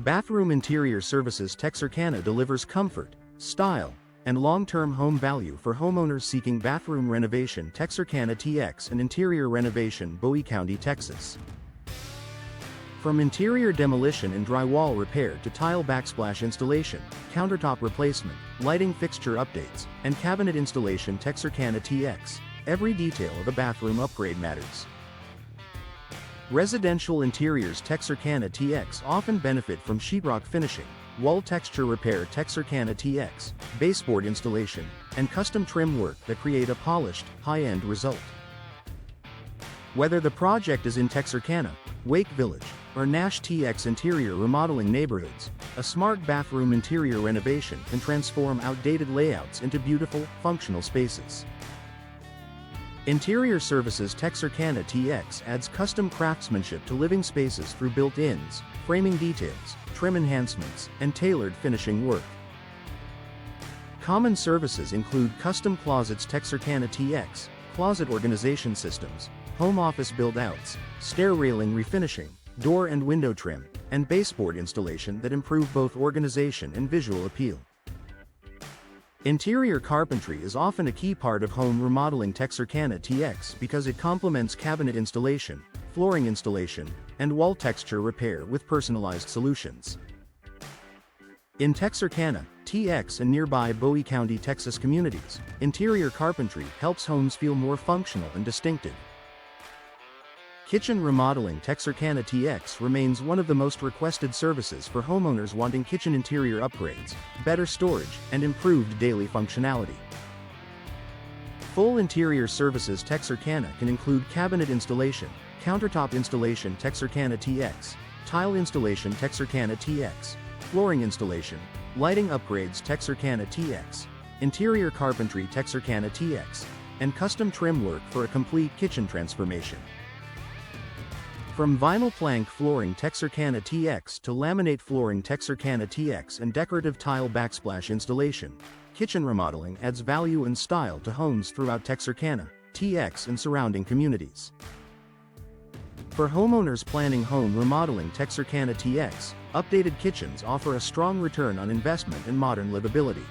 Bathroom Interior Services Texarkana delivers comfort, style, and long-term home value for homeowners seeking bathroom renovation. Texarkana TX and interior renovation. Bowie County, Texas. From interior demolition and drywall repair to tile backsplash installation, countertop replacement, lighting fixture updates, and cabinet installation. Texarkana TX. Every detail of a bathroom upgrade matters. Residential interiors. Texarkana TX often benefit from sheetrock finishing, wall texture repair. Texarkana TX, baseboard installation, and custom trim work that create a polished, high-end result. Whether the project is in Texarkana, Wake Village, or Nash, TX interior remodeling neighborhoods, a smart bathroom interior renovation can transform outdated layouts into beautiful, functional spaces. Interior Services. Texarkana TX adds custom craftsmanship to living spaces through built-ins, framing details, trim enhancements, and tailored finishing work. Common services include custom closets. Texarkana TX, closet organization systems, home office build-outs, stair railing refinishing, door and window trim, and baseboard installation that improve both organization and visual appeal. Interior carpentry is often a key part of home remodeling. Texarkana TX because it complements cabinet installation, flooring installation, and wall texture repair with personalized solutions. In Texarkana, TX and nearby Bowie County, Texas communities, interior carpentry helps homes feel more functional and distinctive. Kitchen remodeling. Texarkana TX remains one of the most requested services for homeowners wanting kitchen interior upgrades, better storage, and improved daily functionality. Full interior services. Texarkana can include cabinet installation, countertop installation. Texarkana TX, tile installation. Texarkana TX, flooring installation, lighting upgrades. Texarkana TX, interior carpentry. Texarkana TX, and custom trim work for a complete kitchen transformation. From vinyl plank flooring. Texarkana TX to laminate flooring. Texarkana TX and decorative tile backsplash installation, kitchen remodeling adds value and style to homes throughout Texarkana, TX and surrounding communities. For homeowners planning home remodeling. Texarkana TX, updated kitchens offer a strong return on investment and modern livability.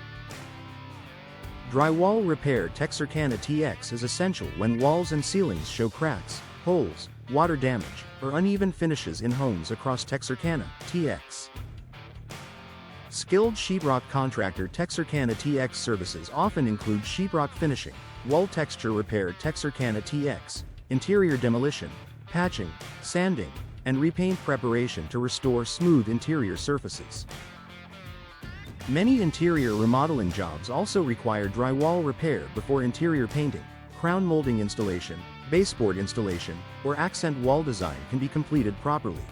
Drywall repair. Texarkana TX is essential when walls and ceilings show cracks, holes, water damage, or uneven finishes in homes across Texarkana, TX. Skilled sheetrock contractor. Texarkana TX services often include sheetrock finishing, wall texture repair. Texarkana TX, interior demolition, patching, sanding, and repaint preparation to restore smooth interior surfaces. Many interior remodeling jobs also require drywall repair before interior painting, crown molding installation, baseboard installation, or accent wall design can be completed properly.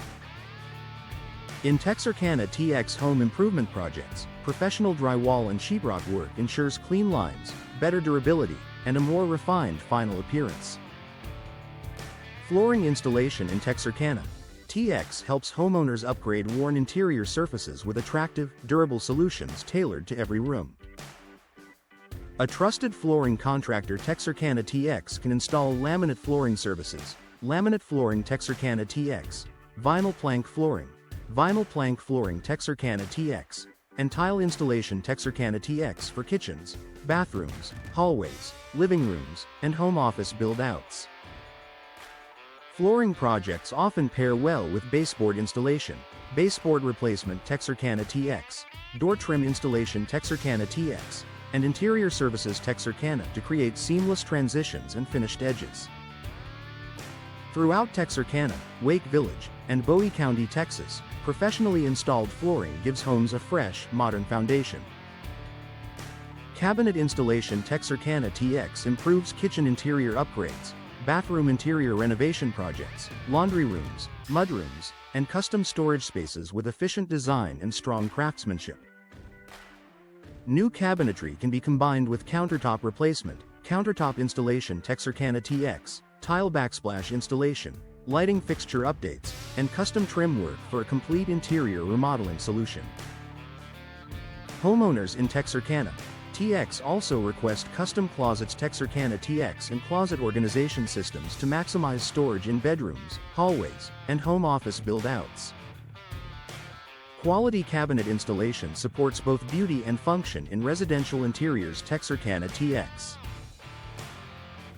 In Texarkana TX home improvement projects, professional drywall and sheetrock work ensures clean lines, better durability, and a more refined final appearance. Flooring installation. In Texarkana, TX helps homeowners upgrade worn interior surfaces with attractive, durable solutions tailored to every room. A trusted flooring contractor. Texarkana TX can install laminate flooring services, laminate flooring. Texarkana TX, vinyl plank flooring, Texarkana TX, and tile installation. Texarkana TX for kitchens, bathrooms, hallways, living rooms, and home office build-outs. Flooring projects often pair well with baseboard installation, baseboard replacement. Texarkana TX, door trim installation. Texarkana TX, and interior services. Texarkana to create seamless transitions and finished edges. Throughout Texarkana, Wake Village, and Bowie County, Texas, professionally installed flooring gives homes a fresh, modern foundation. Cabinet installation. Texarkana TX improves kitchen interior upgrades, bathroom interior renovation projects, laundry rooms, mudrooms, and custom storage spaces with efficient design and strong craftsmanship. New cabinetry can be combined with countertop replacement, countertop installation. Texarkana TX, tile backsplash installation, lighting fixture updates, and custom trim work for a complete interior remodeling solution. Homeowners in Texarkana, TX also request custom closets. Texarkana TX and closet organization systems to maximize storage in bedrooms, hallways, and home office build-outs. Quality cabinet installation supports both beauty and function in residential interiors. Texarkana TX.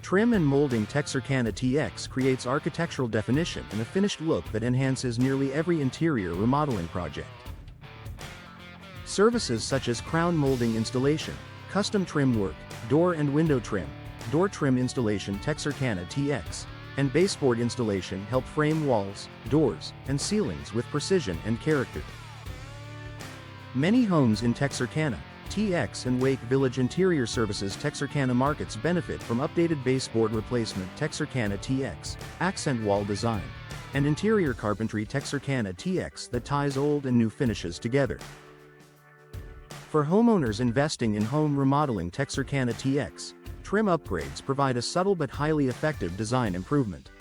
Trim and molding. Texarkana TX creates architectural definition and a finished look that enhances nearly every interior remodeling project. Services such as crown molding installation, custom trim work, door and window trim, door trim installation. Texarkana TX, and baseboard installation help frame walls, doors, and ceilings with precision and character. Many homes in Texarkana TX and Wake Village interior services. Texarkana markets benefit from updated baseboard replacement. Texarkana TX, accent wall design, and interior carpentry. Texarkana TX that ties old and new finishes together. For homeowners investing in home remodeling. Texarkana TX trim upgrades provide a subtle but highly effective design improvement.